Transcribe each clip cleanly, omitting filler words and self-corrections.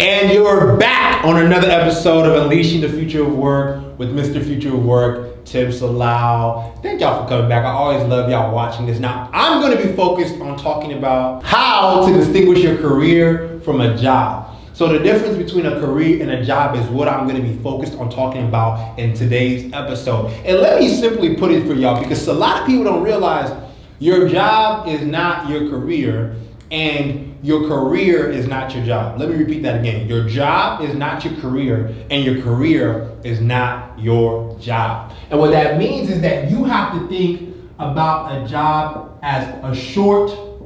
And you're back on another episode of Unleashing the Future of Work with Mr. Future of Work, Tim Salau. Thank y'all for coming back. I always love y'all watching this. Now, I'm going to be focused on talking about how to distinguish your career from a job. So the difference between a career and a job is what I'm going to be focused on talking about in today's episode. And let me simply put it for y'all, because a lot of people don't realize your job is not your career, and your career is not your job. Let me repeat that again. Your job is not your career, and your career is not your job. And what that means is that you have to think about a job as a short-term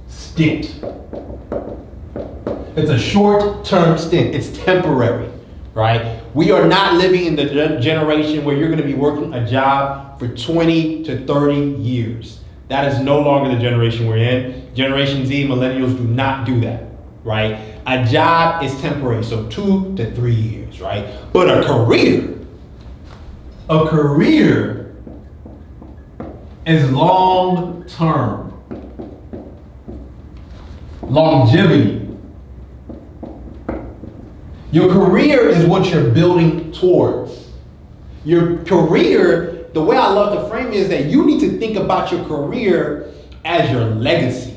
stint. It's a short-term stint. It's temporary, right? We are not living in the generation where you're going to be working a job for 20 to 30 years. That is no longer the generation we're in. Generation Z, millennials do not do that, right? A job is temporary, so 2 to 3 years, right? But a career is long term. Longevity. Your career is what you're building towards. Your career, the way I love to frame it is that you need to think about your career as your legacy.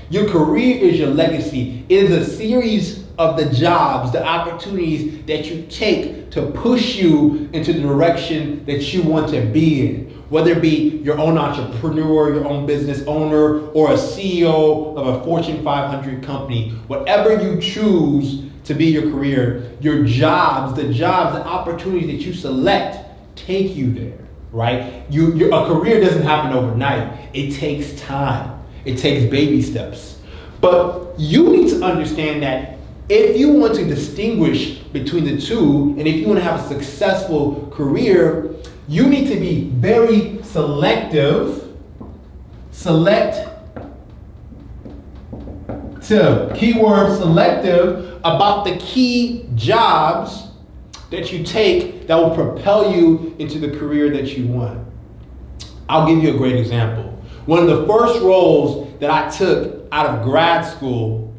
Your career is your legacy. It is a series of the jobs, the opportunities that you take to push you into the direction that you want to be in. Whether it be your own entrepreneur, your own business owner, or a CEO of a Fortune 500 company, whatever you choose to be your career, your jobs, the opportunities that you select take you there, right? A career doesn't happen overnight. It takes time. It takes baby steps. But you need to understand that if you want to distinguish between the two, and if you want to have a successful career, you need to be very selective. Keyword selective about the key jobs that you take that will propel you into the career that you want. I'll give you a great example. One of the first roles that I took out of grad school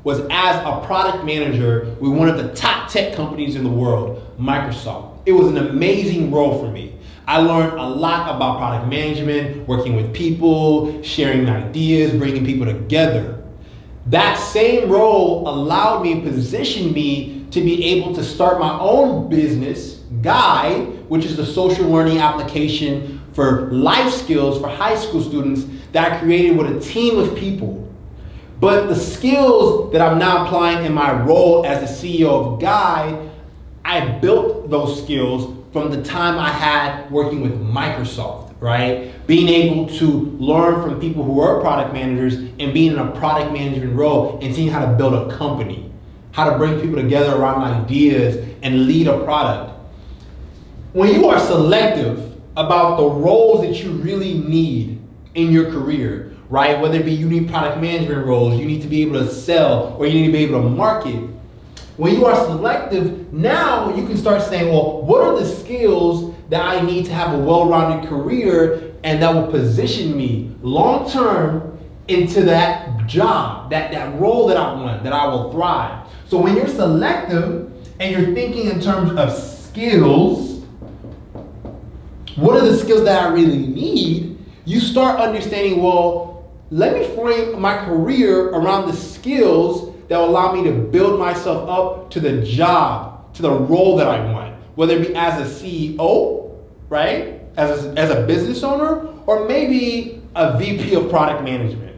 was as a product manager with one of the top tech companies in the world, Microsoft. It was an amazing role for me. I learned a lot about product management, working with people, sharing ideas, bringing people together. That same role allowed me, positioned me to be able to start my own business, Guide, which is the social learning application for life skills for high school students that I created with a team of people. But the skills that I'm now applying in my role as the CEO of Guide, I built those skills from the time I had working with Microsoft, right? Being able to learn from people who are product managers and being in a product management role and seeing how to build a company, how to bring people together around ideas and lead a product. When you are selective about the roles that you really need in your career, right? Whether it be you need product management roles, you need to be able to sell, or you need to be able to market. When you are selective, now you can start saying, well, what are the skills that I need to have a well-rounded career and that will position me long-term into that job, that role that I want, that I will thrive. So when you're selective and you're thinking in terms of skills, what are the skills that I really need? You start understanding, well, let me frame my career around the skills that will allow me to build myself up to the job, to the role that I want, whether it be as a CEO, right? As a business owner, or maybe a VP of product management,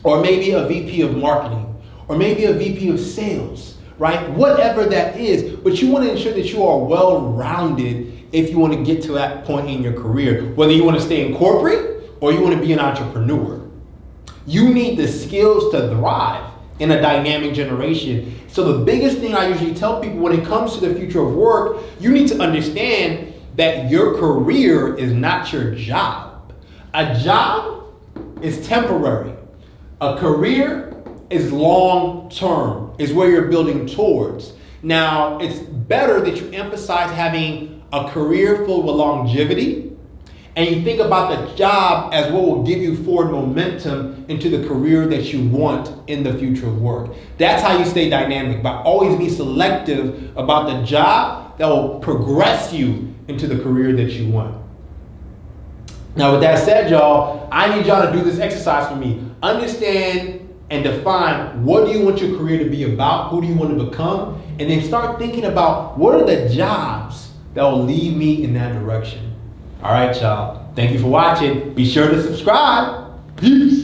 or maybe a VP of marketing, or maybe a VP of sales, right? Whatever that is, but you want to ensure that you are well-rounded if you want to get to that point in your career, whether you want to stay in corporate or you want to be an entrepreneur. You need the skills to thrive in a dynamic generation. So the biggest thing I usually tell people when it comes to the future of work, you need to understand that your career is not your job. A job is temporary. A career is long term, is where you're building towards. Now, it's better that you emphasize having a career filled with longevity and you think about the job as what will give you forward momentum into the career that you want in the future of work. That's how you stay dynamic, by always be selective about the job that will progress you into the career that you want. Now, with that said, y'all, I need y'all to do this exercise for me. Understand and define, what do you want your career to be about? Who do you want to become? And then start thinking about, what are the jobs that will lead me in that direction? All right, y'all. Thank you for watching. Be sure to subscribe. Peace.